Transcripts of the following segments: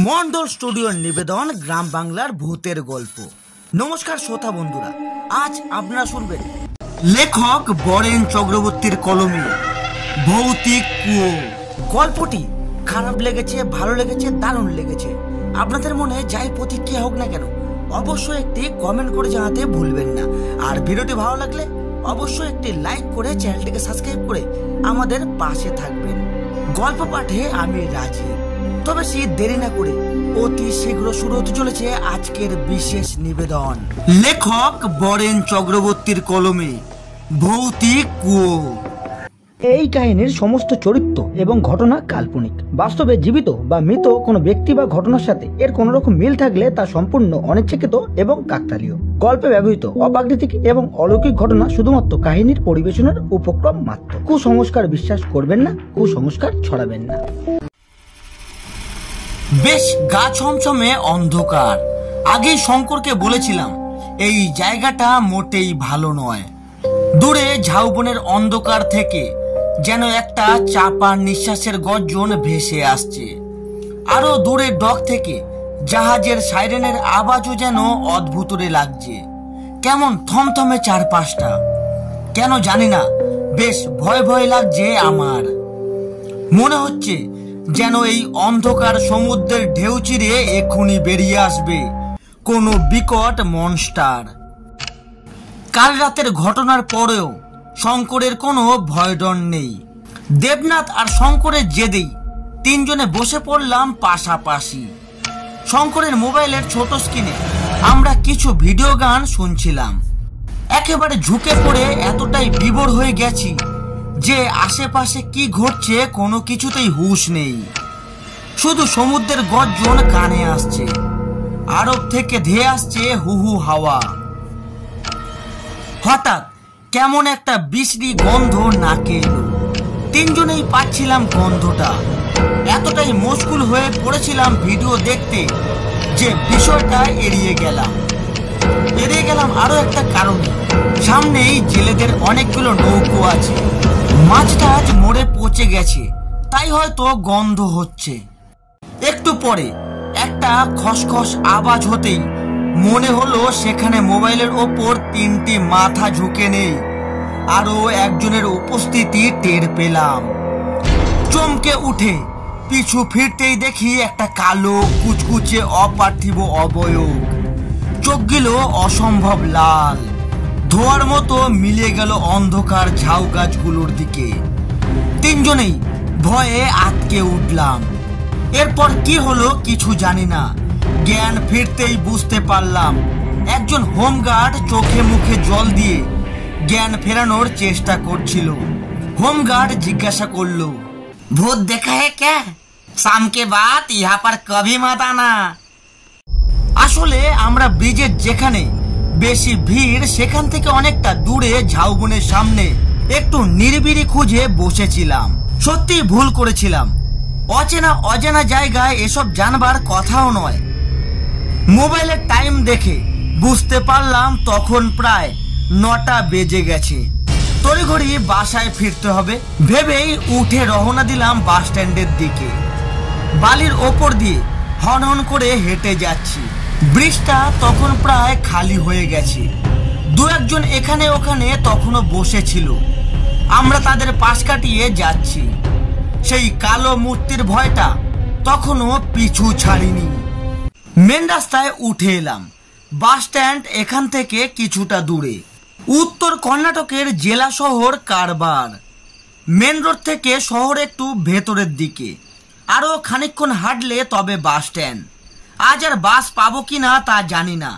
মন্ডল স্টুডিওর নিবেদন গ্রাম বাংলার ভূতের গল্প। নমস্কার শ্রোতা বন্ধুরা, আজ আপনারা শুনবেন লেখক বরেন চক্রবর্তীর কলমে ভৌতিক কুয়ো। গল্পটি খারাপ লেগেছে, ভালো লেগেছে, দারুণ লেগেছে, আপনাদের মনে যাই প্রতিক্রিয়া হোক না কেন অবশ্যই একটি কমেন্ট করে জানাতে ভুলবেন না। আর ভিডিওটি ভালো লাগলে অবশ্যই একটি লাইক করে চ্যানেলটিকে সাবস্ক্রাইব করে আমাদের পাশে থাকবেন। গল্প পাঠে আমি রাজি, তবে সে দেরি না করে অতি শীঘ্র শুরু হতে চলেছে আজকের বিশেষ নিবেদন। লেখক বরেন চক্রবর্তীর কলমে ভৌতিক কুয়ো। এই কাহিনীর সমস্ত চরিত্র এবং ঘটনা কাল্পনিক। বাস্তবে জীবিত বা মৃত কোনো ব্যক্তি বা ঘটনার সাথে এর কোন রকম মিল থাকলে তা সম্পূর্ণ অনিচ্ছাকৃত এবং কাকতালীয়। গল্পে ব্যবহৃত অপ্রাকৃতিক এবং অলৌকিক ঘটনা শুধুমাত্র কাহিনীর পরিবেশনের উপক্রম মাত্র। কুসংস্কার বিশ্বাস করবেন না, কুসংস্কার ছড়াবেন না। বেশ গা ছমছমে অন্ধকার। আগেই শঙ্করকে বলেছিলাম এই জায়গাটা মোটেই ভালো নয়। দূরে ঝাউবনের অন্ধকার থেকে যেন একটা চাপা নিঃশ্বাসের গর্জন ভেসে আসছে। আরো দূরে ডক থেকে জাহাজের সাইরেনের আওয়াজও যেন অদ্ভুতরে লাগছে। কেমন থমথমে চারপাশটা, কেন জানি না বেশ ভয় ভয় লাগছে আমার। মনে হচ্ছে যেন এই অন্ধকার সমুদ্রের ঢেউ চিরে এক্ষুনি বেরিয়ে আসবে কোনো বিকট মনস্টার। কাল রাতের ঘটনার পরেও শঙ্করের কোনো ভয়ডর নেই। দেবনাথ আর শঙ্করের জেদেই তিনজনে বসে পড়লাম পাশাপাশি। শঙ্করের মোবাইলের ছোট স্ক্রিনে আমরা কিছু ভিডিও গান শুনছিলাম। একেবারে ঝুঁকে পড়ে এতটাই বিভোর হয়ে গেছি যে আশেপাশে কি ঘটছে কোনো কিছুতেই হুঁশ নেই। শুধু সমুদ্রের গর্জন কানে আসছে, আরব থেকে ধেয়ে আসছে হু হু হাওয়া। হঠাৎ কেমন একটা বিশ্রী গন্ধ নাকে এলো। তিনজনেই পাচ্ছিলাম গন্ধটা। এতটাই মশগুল হয়ে পড়েছিলাম ভিডিও দেখতে যে বিষয়টা এড়িয়ে গেলাম আরো একটা কারণে। সামনেই জেলেদের অনেকগুলো নৌকো আছে। মাছটা আজ মরে পচে গেছে, তাই হয়তো গন্ধ হচ্ছে। একটু পরে একটা খসখস আওয়াজ হতেই মনে হলো সেখানে মোবাইলের ওপর তিনটি মাথা ঝুঁকে নেই, আরো একজনের উপস্থিতি টের পেলাম। চমকে উঠে পিছু ফিরতেই দেখি একটা কালো কুচকুচে অপার্থিব অবয়ব। চোখগুলো অসম্ভব লাল, ধোয়ার মতো মিলিয়ে গেল অন্ধকার ঝাউ গাছগুলোর দিকে। তিনজনেই ভয়ে আটকে উঠলাম। এরপর কি হলো কিছু জানি না। জ্ঞান ফিরতেই বুঝতে পারলাম একজন হোমগার্ড চোখে মুখে জল দিয়ে জ্ঞান ফেরানোর চেষ্টা করছিল। হোমগার্ড জিজ্ঞাসা করলো, ভূত দেখা है क्या? शाम के बाद यहाँ पर कभी मत आना। আসলে আমরা ব্রিজের যেখানে বেশি ভিড় সেখান থেকে অনেকটা দূরে ঝাউবনের সামনে একটু নিরিবিলি খুঁজে বসেছিলাম। সত্যি ভুল করেছিলাম। অচেনা অজানা জায়গায় এসব জানবার কথাও নয়। মোবাইলের টাইম দেখে বুঝতে পারলাম তখন প্রায় 9টা বেজে গেছে। তড়িঘড়ি বাসায় ফিরতে হবে ভেবেই উঠে রওনা দিলাম বাস স্ট্যান্ডের দিকে। বালির ওপর দিয়ে হন হন করে হেঁটে যাচ্ছি। ব্রিজটা তখন প্রায় খালি হয়ে গেছে। দু একজন এখানে ওখানে তখনও বসেছিল। আমরা তাদের পাশ কাটিয়ে যাচ্ছি। সেই কালো মূর্তির ভয়টা তখনও পিছু ছাড়িনি। মেন রাস্তায় উঠে এলাম। বাস স্ট্যান্ড এখান থেকে কিছুটা দূরে। উত্তর কর্ণাটকের জেলা শহর কারবার। মেন রোড থেকে শহর একটু ভেতরের দিকে। আরো খানিকক্ষণ হাঁটলে তবে বাস স্ট্যান্ড। আজ আর বাস পাবো কিনা তা জানি না।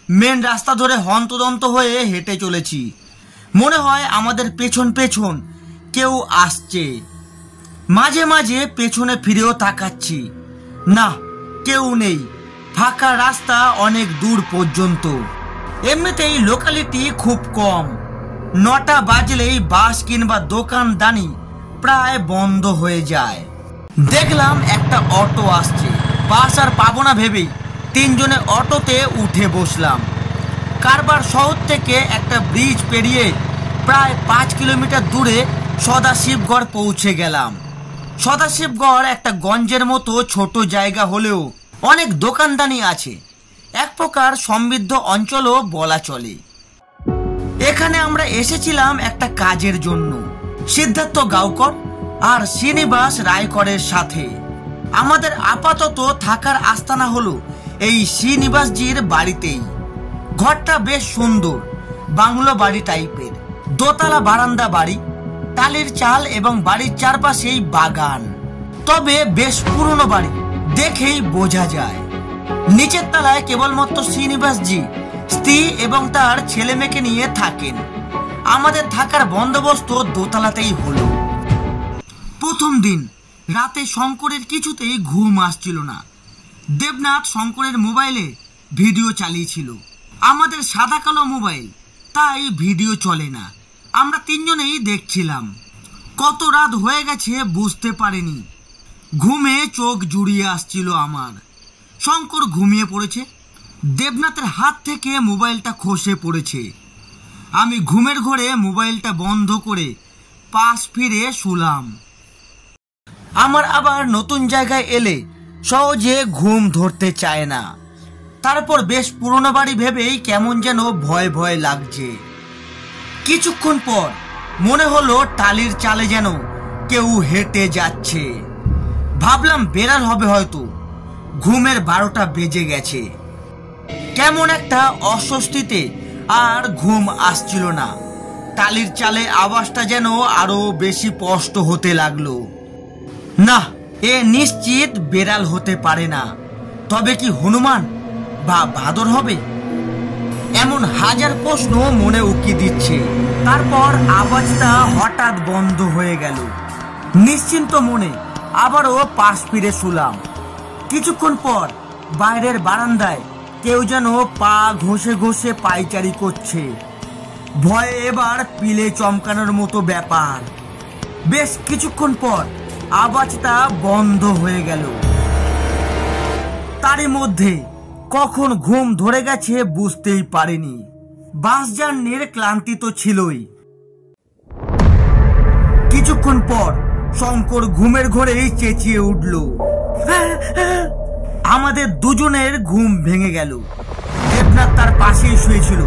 মেন রাস্তা ধরে হন্তদন্ত হয়ে হেঁটে চলেছি। মনে হয় আমাদের পেছন পেছন কেউ আসছে। মাঝে মাঝে পেছনে ফিরেও তাকাচ্ছি, না কেউ নেই। ফাঁকা রাস্তা অনেক দূর পর্যন্ত। এমনিতেই লোকালিটি খুব কম। 9টা বাজলেই বাস কিংবা দোকানদানি প্রায় বন্ধ হয়ে যায়। দেখলাম একটা অটো আসছে। বাস আর পাবো না ভেবেই তিনজনে অটোতে উঠে বসলাম। কারবার শহর থেকে একটা ব্রিজ পেরিয়ে প্রায় 5 কিলোমিটার দূরে সদাশিবগড় পৌঁছে গেলাম। সদাশিবগড় একটা গঞ্জের মতো ছোট জায়গা হলেও অনেক দোকানদানি আছে, এক প্রকার সমৃদ্ধ অঞ্চলও বলা চলে। এখানে আমরা এসেছিলাম একটা কাজের জন্য, সিদ্ধার্থ গাওকর আর শ্রীনিবাস রায়করের সাথে। আমাদের আপাতত থাকার আস্তানা হলো এই শ্রীনিবাসজির বাড়িতেই। ঘরটা বেশ সুন্দর, বাংলো বাড়ি টাইপের, দোতলা বারান্দা বাড়ি, টালির চাল এবং বাড়ির চারপাশেই বাগান। তবে বেশ পুরনো বাড়ি, দেখেই বোঝা যায়। নিচের তলায় কেবলমাত্র শ্রীনিবাসজি স্ত্রী এবং তার ছেলে মেয়েকে নিয়ে থাকেন। আমাদের থাকার বন্দোবস্ত দোতলাতেই হলো। প্রথম দিন রাতে শঙ্করের কিছুতেই ঘুম আসছিল না। দেবনাথ শঙ্করের মোবাইলে ভিডিও চালিয়েছিল। আমাদের সাদা কালো মোবাইল, তাই ভিডিও চলে না। আমরা তিনজনেই দেখছিলাম। কত রাত হয়ে গেছে বুঝতে পারিনি। ঘুমে চোখ জুড়িয়ে আসছিল আমার। শঙ্কর ঘুমিয়ে পড়েছে, দেবনাথের হাত থেকে মোবাইলটা খসে পড়েছে। আমি ঘুমের ঘোরে মোবাইলটা বন্ধ করে পাশ ফিরে শুলাম। আমার আবার নতুন জায়গায় এলে সহজে ঘুম ধরতে চায় না। তারপর বেশ পুরনো বাড়ি ভেবেই কেমন যেন ভয় ভয় লাগছে। কিছুক্ষণ পর মনে হলো টালির চালে যেন কেউ হেঁটে যাচ্ছে। ভাবলাম বেড়াল হবে হয়তো। ঘুমের 12টা বেজে গেছে। কেমন একটা অস্বস্তিতে আর ঘুম আসছিল না। টালির চালে আওয়াজটা যেন আরো বেশি স্পষ্ট হতে লাগলো। না, এ নিশ্চিত বেড়াল হতে পারে না। তবে কি হনুমান বা বাদর হবে? এমন হাজার প্রশ্ন মনে উকি দিচ্ছে। তারপর আওয়াজটা হঠাৎ বন্ধ হয়ে গেল। নিশ্চিন্ত মনে আবারও পাশ ফিরে শুলাম। কিছুক্ষণ পর বাইরের বারান্দায় কেউ যেন পা ঘষে ঘষে পায়চারি করছে। ভয়ে এবার পিলে চমকানোর মতো ব্যাপার। বেশ কিছুক্ষণ পর আওয়াজটা বন্ধ হয়ে গেল। তারই মধ্যে কখন ঘুম ধরে গেছে বুঝতেই পারিনি। বাস জার্নির ক্লান্তি তো ছিলই। কিছুক্ষণ পর শঙ্কর ঘুমের ঘোরেই চেঁচিয়ে উঠল। আমাদের দুজনের ঘুম ভেঙে গেল। দেবনাথ তার পাশেই শুয়েছিল।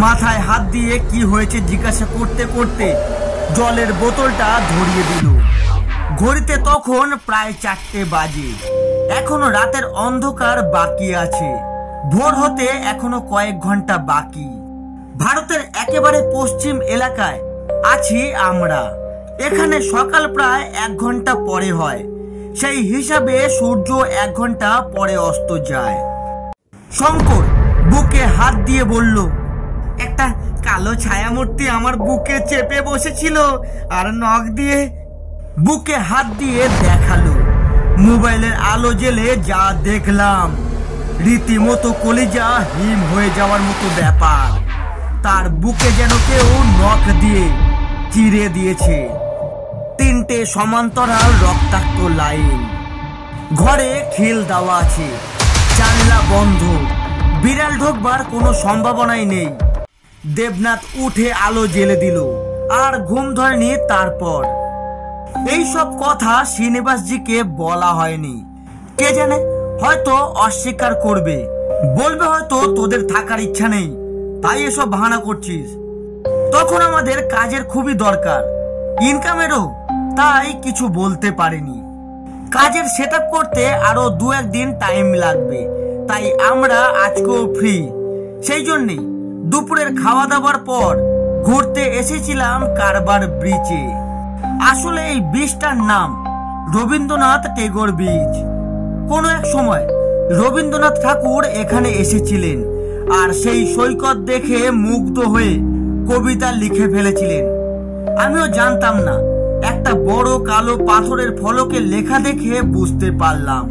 মাথায় হাত দিয়ে কি হয়েছে জিজ্ঞাসা করতে করতে জলের বোতলটা ধরিয়ে দিল। ঘড়িতে তখন প্রায় 4টে বাজে। এখনো রাতের অন্ধকার বাকি আছে। ভোর হতে এখনো কয়েক ঘন্টা বাকি। ভারতের একেবারে পশ্চিম এলাকায় আছি আমরা। এখানে সকাল প্রায় 1 ঘন্টা পরে হয়। সেই হিসাবে সূর্য 1 ঘন্টা পরে অস্ত যায়। শঙ্কর বুকে হাত দিয়ে বলল, একটা কালো ছায়ামূর্তি আমার বুকে চেপে বসেছিল আর নখ দিয়ে বুকে হাত দিয়ে দেখালো। মোবাইলের আলো জ্বেলে যা দেখলাম, রীতিমতো কলিজা হিম হয়ে যাওয়ার মতো ব্যাপার। তার বুকে যেন কেউ নখ দিয়ে চিরে দিয়েছে। 3টে সমান্তরাল রক্তাক্ত লাইন। ঘরে খিল দেওয়া আছে, জানলা বন্ধ। বিড়াল ঢোকবার কোনো সম্ভাবনাই নেই। দেবনাথ উঠে আলো জ্বেলে দিল, আর ঘুম ধরেনি। তারপর এইসব কথা শ্রীনিবাসজিকে বলা হয়নি। কে জানে, হয়তো অস্বীকার করবে, বলবে হয়তো তোদের থাকার ইচ্ছা নেই, তাই এসব বাহানা করছিস। তখন আমাদের কাজের খুবই দরকার, ইনকামেরও, তাই কিছু বলতে পারিনি। কাজের সেটআপ করতে আরো 2-1 দিন টাইম লাগবে, তাই আমরা আজকেও ফ্রি। সেই জন্যই দুপুরের খাওয়া দাওয়ার পর ঘুরতে এসেছিলাম কারবার ব্রিজে। আসলে এই ব্রিজটার নাম রবীন্দ্রনাথ টেগোর ব্রিজ। কোনো এক সময় রবীন্দ্রনাথ ঠাকুর এখানে এসেছিলেন, আর সেই সৈকত দেখে মুগ্ধ হয়ে কবিতা লিখে ফেলেছিলেন। আমিও জানতাম না, একটা বড় কালো পাথরের ফলকে লেখা দেখে বুঝতে পারলাম।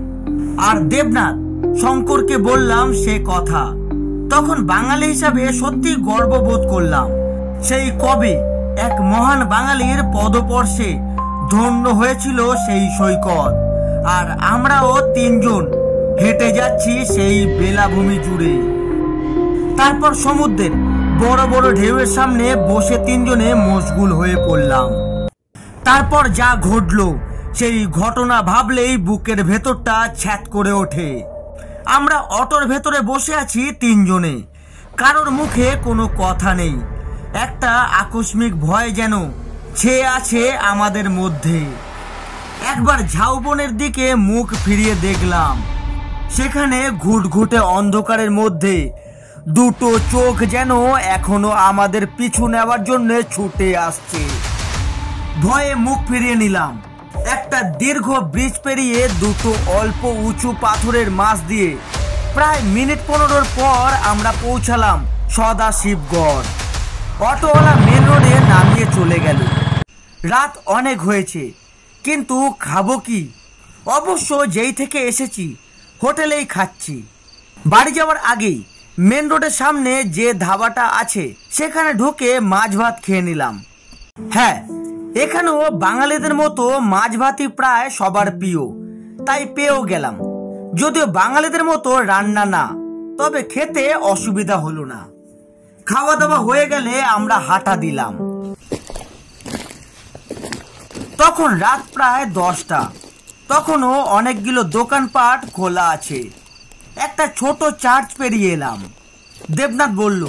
আর দেবনাথ শঙ্করকে বললাম সে কথা। তখন বাঙালি হিসাবে সত্যি গর্ববোধ করলাম। সেই কবে এক মহান বাঙালির পদস্পর্শে ধন্য হয়েছিল সেই সৈকত, আর আমরাও 3 জন হেঁটে যাচ্ছি সেই বেলাভূমি জুড়ে। তারপর সমুদ্রের বড় বড় ঢেউয়ের সামনে বসে 3 জনে মশগুল হয়ে পড়লাম। তারপর যা ঘটলো সেই ঘটনা ভাবলেই বুকের ভেতরটা ছ্যাঁত করে ওঠে। আমরা অটোর ভেতরে বসে আছি তিনজনে, কারোর মুখে কোনো কথা নেই। একটা আকস্মিক ভয় যেন ছেয়ে আছে আমাদের মধ্যে। একবার ঝাউবনের দিকে মুখ ফিরিয়ে দেখলাম, সেখানে ঘুটঘুটে অন্ধকারের মধ্যে দুটো চোখ যেন এখনো আমাদের পিছু নেওয়ার জন্য ছুটে আসছে। ভয়ে মুখ ফিরিয়ে নিলাম। একটা দীর্ঘ ব্রিজ পেরিয়ে দুটো অল্প উঁচু পাথরের মাছ দিয়ে প্রায় মিনিট 15 পর আমরা পৌঁছালাম সদাশিবগড়। অটোওয়ালা মেন রোডে নামিয়ে চলে গেল। রাত অনেক হয়েছে, কিন্তু খাবো কি? অবশ্য যেই থেকে এসেছি হোটেলেই খাচ্ছি। বাড়ি যাওয়ার আগেই মেন রোডের সামনে যে ধাবাটা আছে সেখানে ঢুকে মাছ ভাত খেয়ে নিলাম। হ্যাঁ, এখানেও বাঙালিদের মতো মাছ ভাতই প্রায় সবার প্রিয়, তাই পেয়েও গেলাম। যদিও বাঙালিদের মতো রান্না না, তবে খেতে অসুবিধা হলো না। খাওয়া দাওয়া হয়ে গেলে আমরা হাঁটা দিলাম। তখন রাত প্রায় 10টা। তখনও অনেকগুলো দোকানপাট খোলা আছে। একটা ছোট চার্চ পেরিয়ে এলাম। দেবনাথ বলল,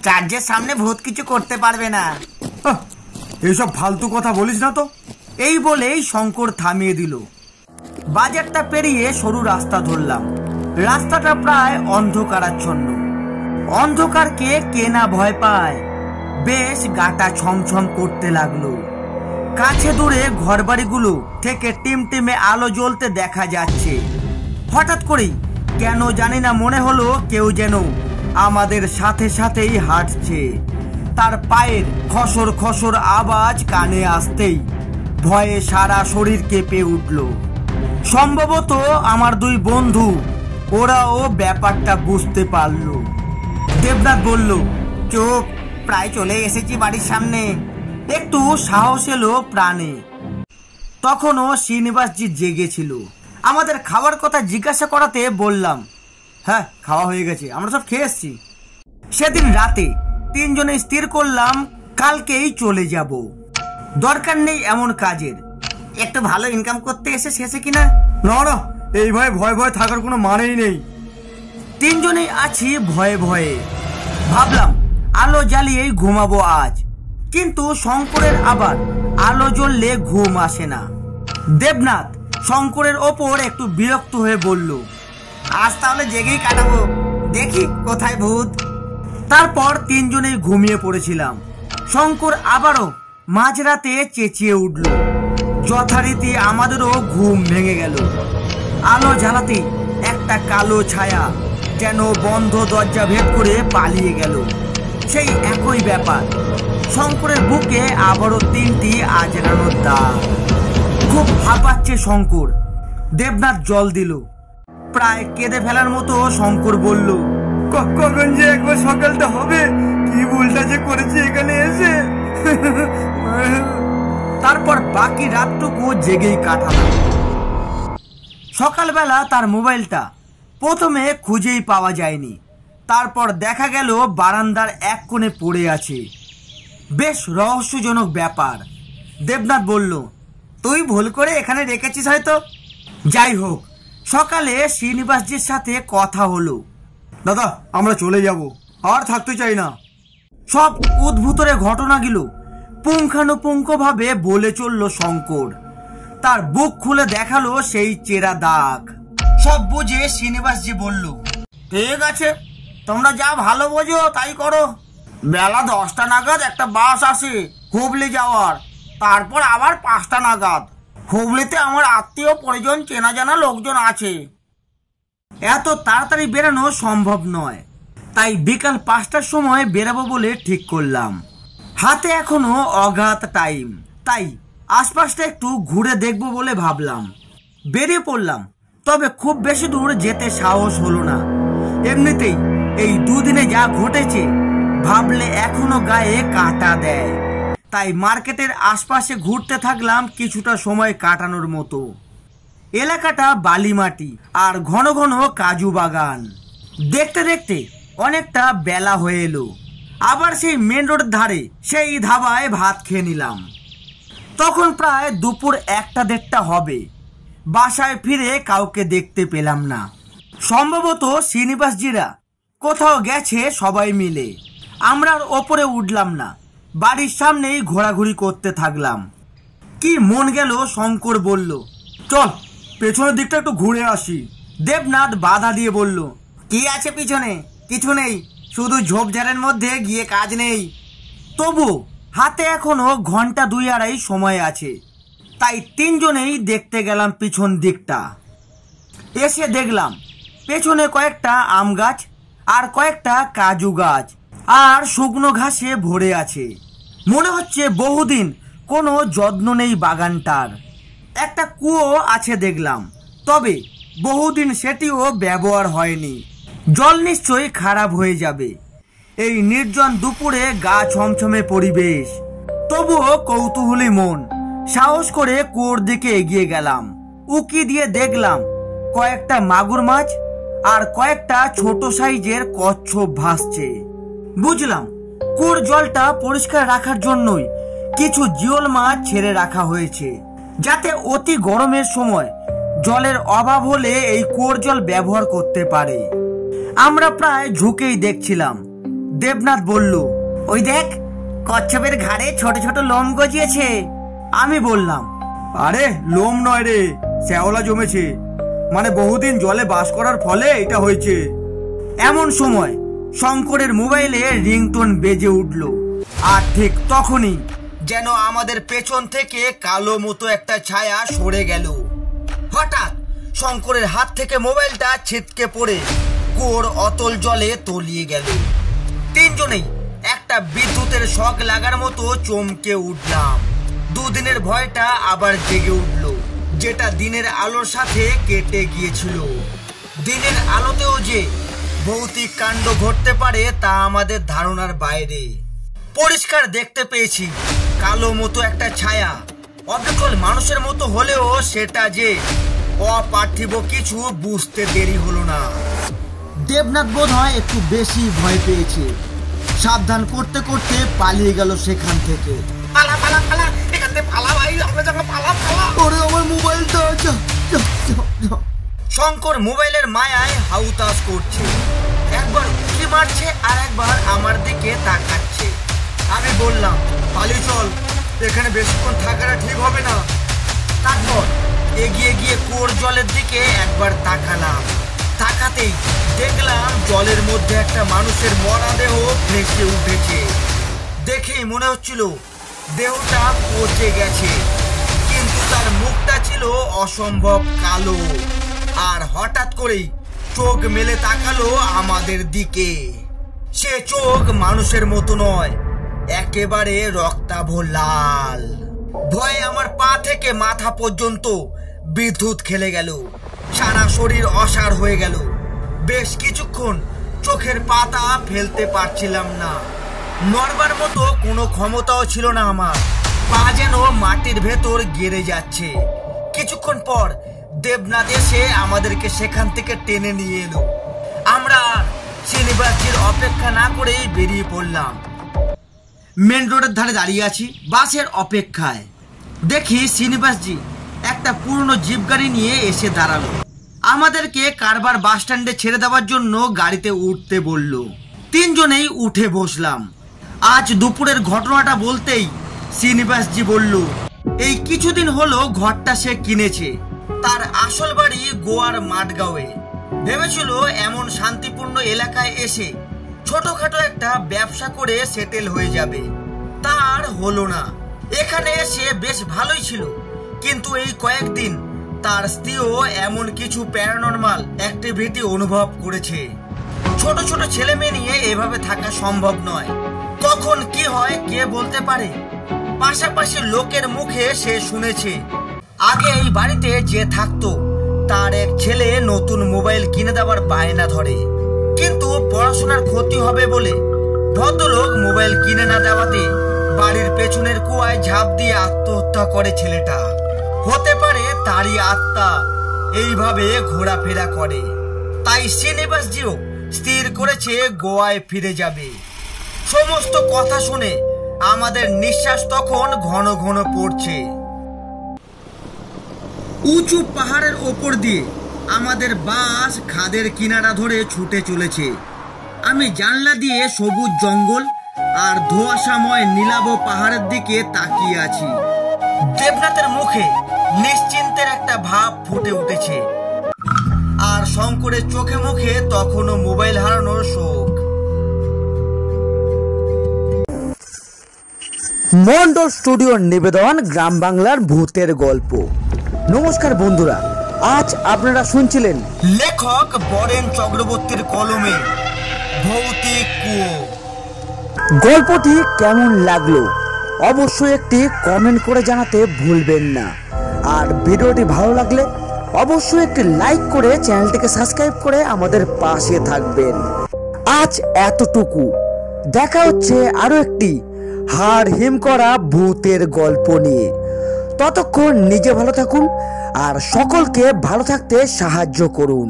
চার্চের সামনে ভূত কিছু করতে পারবে না। এসব ফালতু কথা বলিস না তো। এই বলেই শঙ্কর থামিয়ে দিল। বাজারটা পেরিয়ে সরু রাস্তা ধরলাম। রাস্তাটা প্রায় অন্ধকারাচ্ছন্ন। অন্ধকারকে কে না ভয় পায়। বেশ গাটা ছমছম করতে লাগলো। কাছে দূরে ঘরবাড়িগুলো থেকে টিমটিমে আলো জ্বলতে দেখা যাচ্ছে। হঠাৎ করেই কেন জানি না মনে হলো কেউ যেন আমাদের সাথে সাথেই হাঁটছে। তার পায়ের খসর খসর আওয়াজ কানে আসতেই ভয়ে সারা শরীর কেঁপে উঠল। সম্ভবত আমার দুই বন্ধু, ওরাও ব্যাপারটা বুঝতে পারল। দেবনাথ বলল, চুপ, প্রায় চলে এসেছি বাড়ির সামনে। একটু সাহস এলো প্রাণে। তখনও শ্রীনিবাসজি জেগেছিল। আমাদের খাওয়ার কথা জিজ্ঞাসা করাতে বললাম, হ্যাঁ খাওয়া হয়ে গেছে, আমরা সব খেয়ে এসছি। সেদিন রাতে তিনজনে স্থির করলাম কালকেই চলে যাব। দরকার নেই এমন কাজের, একটু ভালো ইনকাম করতে এসে শেষে কিনা। না না, এই ভয়ে ভয় ভয় থাকার কোনো মানেই নেই। তিনজনেই আছি ভয়ে ভয়ে। ভাবলাম আলো জ্বালিয়েই ঘুমাবো আজ, কিন্তু শঙ্করের আবার আলো জ্বললে ঘুম আসে না। দেবনাথ শঙ্করের ওপর একটু বিরক্ত হয়ে বলল, আজ তাহলে জেগেই কাটাবো, দেখি কোথায় ভূত। তারপর তিনজনেই ঘুমিয়ে পড়েছিলাম। শঙ্কর আবারও মাঝরাতে চেঁচিয়ে উঠল। যথারীতি আমাদেরও ঘুম ভেঙে গেল। আলো জ্বালাতে একটা কালো ছায়া যেন বন্ধ দরজা ভেদ করে পালিয়ে গেল। সেই একই ব্যাপার। শঙ্করের বুকে আবারও 3টি আজরানোর দাগ। খুব হাঁপাচ্ছে শঙ্কর। দেবনাথ জল দিল। প্রায় কেঁদে ফেলার মতো শঙ্কর বলল, কখন যে একবার সকালটা হবে, কি ভুলটা যে করেছি এখানে এসে। তারপর বাকি রাতটুকু জেগেই কাটালাম। সকালবেলা তার মোবাইলটা প্রথমে খুঁজেই পাওয়া যায়নি। তারপর দেখা গেল বারান্দার এক কোণে পড়ে আছে। বেশ রহস্যজনক ব্যাপার। দেবনাথ বলল, তুই ভুল করে এখানে রেখেছিস হয়তো। যাই হোক, সকালে শ্রীনিবাসজির সাথে কথা হলো। দাদা, আমরা চলে যাব, আর থাকতে চাই না। সব উদ্ভূতরে ঘটনাগুলো পুঙ্খানুপুঙ্খভাবে বলে চলল শঙ্কর। তার বুক খুলে দেখালো সেই চেরা দাগ। সব বুঝে শ্রীনিবাসজি বলল, ঠিক আছে, তোমরা যা ভালো বোঝো তাই করো। বেলা 10টা নাগাদ একটা বাস আসে হুবলি যাওয়ার, তারপর আবার 5টা নাগাদ। হুবলিতে আমার আত্মীয় পরিজন চেনা জানা লোকজন আছে। এত তাড়াতাড়ি বেরানো সম্ভব নয়, তাই বিকাল 5টার সময় বেরাবো বলে ঠিক করলাম। হাতে এখনো অগাধ টাইম, তাই আশপাশটা একটু ঘুরে দেখবো বলে ভাবলাম। বেরিয়ে পড়লাম, তবে খুব বেশি দূর যেতে সাহস হলো না। এমনিতেই এই দুদিনে যা ঘটেছে ভাবলে এখনো গায়ে কাঁটা দেয়। তাই মার্কেটের আশপাশে ঘুরতে থাকলাম কিছুটা সময় কাটানোর মতো। এলাকাটা বালিমাটি আর ঘন ঘন কাজু বাগান। দেখতে দেখতে অনেকটা বেলা হয়ে এলো। আবার সেই মেন রোডের ধারে সেই ধাবায় ভাত খেয়ে নিলাম। তখন প্রায় দুপুর 1টা-1:30 হবে। বাসায় ফিরে কাউকে দেখতে পেলাম না। সম্ভবত শ্রীনিবাসজিরা কোথাও গেছে সবাই মিলে। আমরা আর ওপরে উঠলাম না, বাড়ির সামনেই ঘোরাঘুরি করতে থাকলাম। কি মন গেল শঙ্কর বলল, চল পেছনের দিকটা একটু ঘুরে আসি। দেবনাথ বাধা দিয়ে বলল, কি আছে পিছনে? কিছু নেই, শুধু ঝোপঝাড়ের মধ্যে গিয়ে কাজ নেই। তবু হাতে এখনো ঘন্টা 2-2.5 সময় আছে, তাই তিনজনেই দেখতে গেলাম পিছন দিকটা। এসে দেখলাম পেছনে কয়েকটা আম গাছ আর কয়েকটা কাজু গাছ আর শুকনো ঘাসে ভরে আছে। মনে হচ্ছে বহুদিন কোনো যত্ন নেই বাগানটার। একটা কুয়ো আছে দেখলাম, তবে বহুদিন সেটিও ব্যবহার হয়নি। জল নিশ্চয়ই খারাপ হয়ে যাবে। এই নির্জন দুপুরে গা ছমছমে পরিবেশ, তবুও কৌতূহলী মন। সাহস করে কুয়োর দিকে এগিয়ে গেলাম। উকি দিয়ে দেখলাম কয়েকটা মাগুর মাছ আর কয়েকটা ছোট সাইজের কচ্ছপ ভাসছে। বুঝলাম কুয়োর জলটা পরিষ্কার রাখার জন্যই কিছু জিওল মাছ ছেড়ে রাখা হয়েছে, যাতে অতি গরমের সময় জলের অভাব হলে এই কুয়োর জল ব্যবহার করতে পারে। আমরা প্রায় ঝুঁকেই দেখছিলাম। দেবনাথ বলল, ওই দেখ, কচ্ছপের ঘাড়ে ছোট ছোট লোম গজিয়েছে। আমি বললাম, আরে লোম নয় রে, শ্যাওলা জমেছে, মানে বহুদিন জলে বাস করার ফলে এটা হয়েছে। এমন সময় শঙ্করের মোবাইলে রিংটোন বেজে উঠল, আর ঠিক তখনই যেন আমাদের পেছন থেকে কালো মতো একটা ছায়া সরে গেল। হঠাৎ শঙ্করের হাত থেকে মোবাইলটা ছিটকে পড়ে কুয়োর অতল জলে তলিয়ে গেল। তিনজনেই একটা বিদ্যুতের শক লাগার মতো চমকে উঠলাম। দুদিনের ভয়টা আবার জেগে উঠল, যেটা দিনের আলোর সাথে কেটে গিয়েছিল। দিনের আলোতেও যে ভৌতিক কাণ্ড ঘটতে পারে তা আমাদের ধারণার বাইরে। পরিষ্কার দেখতে পেয়েছি কালো মতো একটা ছায়া। অবিকল মানুষের মতো হলেও সেটা যে অপার্থিব কিছু বুঝতে দেরি হলো না। দেবনাথ বোধ হয় একটু বেশি ভয় পেয়েছে। সাবধান করতে করতে পালিয়ে গেল সেখান থেকে। পালা পালা পালা, এখান থেকে পালা ভাই, আমরা যখন পালা পালা। ওরে আমার মোবাইলটা। শঙ্কর মোবাইলের মায়ায় হাউতাস করছে, একবার উঁকি মারছে আর একবার আমার দিকে তাকাচ্ছে। আমি বললাম, পালিয়ে চল, এখানে বেশিক্ষণ থাকাটা ঠিক হবে না। তারপর এগিয়ে গিয়ে কুয়োর জলের দিকে একবার তাকালাম। তাকাতেই দেখলাম জলের মধ্যে একটা মানুষের মরা দেহ ভেসে উঠেছে। দেখেই মনে হচ্ছিল দেহটা পচে গেছে, কিন্তু তার মুখটা ছিল অসম্ভব কালো। আর হঠাৎ করেই চোখ মেলে তাকালো আমাদের দিকে। সে চোখ মানুষের মতো নয়, একেবারে রক্তাভ লাল। ভয়ে আমার পা থেকে মাথা পর্যন্ত বিদ্যুৎ খেলে গেল, সারা শরীর অসাড় হয়ে গেল। বেশ কিছুক্ষণ চোখের পাতা ফেলতে পারছিলাম না, নড়বার মতো কোনো ক্ষমতাও ছিল না আমার। পা যেন মাটির ভেতর গেড়ে যাচ্ছে। কিছুক্ষণ পর দেবনাথ এসে আমাদেরকে সেখান থেকে টেনে নিয়ে এলো। আমরা শ্রীনিবাসজির অপেক্ষা না করেই বেরিয়ে পড়লাম। মেন রোডের ধারে দাঁড়িয়ে আছি বাসের অপেক্ষায়। দেখি শ্রীনিবাসজি একটা পুরনো জিপ গাড়ি নিয়ে এসে দাঁড়ালো। আমাদেরকে কারবার বাস স্ট্যান্ডে ছেড়ে দেওয়ার জন্য গাড়িতে উঠতে বলল। তিনজনেই উঠে বসলাম। আজ দুপুরের ঘটনাটা বলতেই শ্রীনিবাসজি বলল, এই কিছুদিন হলো ঘরটা সে কিনেছে। তার আসল বাড়ি গোয়ার মাঠগাঁওয়ে। ভেবেছিল এমন শান্তিপূর্ণ এলাকায় এসে ছোটখাটো একটা ব্যবসা করে সেটেল হয়ে যাবে। তার হলো না। এখানে এসে বেশ ভালোই ছিল, কিন্তু এই কয়েকদিন তার স্ত্রীও এমন কিছু প্যারানরমাল অ্যাক্টিভিটি অনুভব করেছে। ছোট ছোট ছেলে মেয়ে নিয়ে এভাবে থাকা সম্ভব নয়। কখন কি হয় কে বলতে পারে। পাশাপাশি লোকের মুখে সে শুনেছে আগে এই বাড়িতে যে থাকতো তার এক ছেলে নতুন মোবাইল কিনে দেওয়ার বায়না ধরে, কিন্তু পড়াশোনার ক্ষতি হবে বলে ভদ্রলোক মোবাইল কিনে না দেওয়াতে বাড়ির পেছনের কুয়ায় ঝাঁপ দিয়ে আত্মহত্যা করে ছেলেটা। হতে পারে তারই আত্মা এইভাবে ঘোরাফেরা করে। তাই শ্রীনিবাসজিও স্থির করেছে গোয়ায় ফিরে যাবে। সমস্ত কথা শুনে আমাদের নিঃশ্বাস তখন ঘন ঘন পড়ছে। উঁচু পাহাড়ের ওপর দিয়ে আমাদের বাস খাদের কিনারা ধরে ছুটে চলেছে। আমি জানলা দিয়ে সবুজ জঙ্গল আর ধোঁয়াশাময় নীলাভ পাহাড়ের দিকে তাকিয়ে আছি। দেবনাথের মুখে নিশ্চিন্তের একটা ভাব ফুটে উঠেছে, আর শঙ্করের চোখে মুখে তখনও মোবাইল হারানোর শোক। মন্ডল স্টুডিওর নিবেদন গ্রাম বাংলার ভূতের গল্প। নমস্কার বন্ধুরা, আজ আপনারা শুনছিলেন লেখক বরেন চক্রবর্তীর কলমে ভৌতিক কুয়ো। গল্পটি কেমন লাগলো অবশ্যই একটি কমেন্ট করে জানাতে ভুলবেন না। আর ভিডিওটি ভালো লাগলে অবশ্যই একটি লাইক করে চ্যানেলটিকে সাবস্ক্রাইব করে আমাদের পাশে থাকবেন। আজ এতটুকু, দেখা হচ্ছে আরো একটি হাড় হিম করা ভূতের গল্প নিয়ে। ততক্ষণ নিজে ভালো থাকুন আর সকলকে ভালো থাকতে সাহায্য করুন।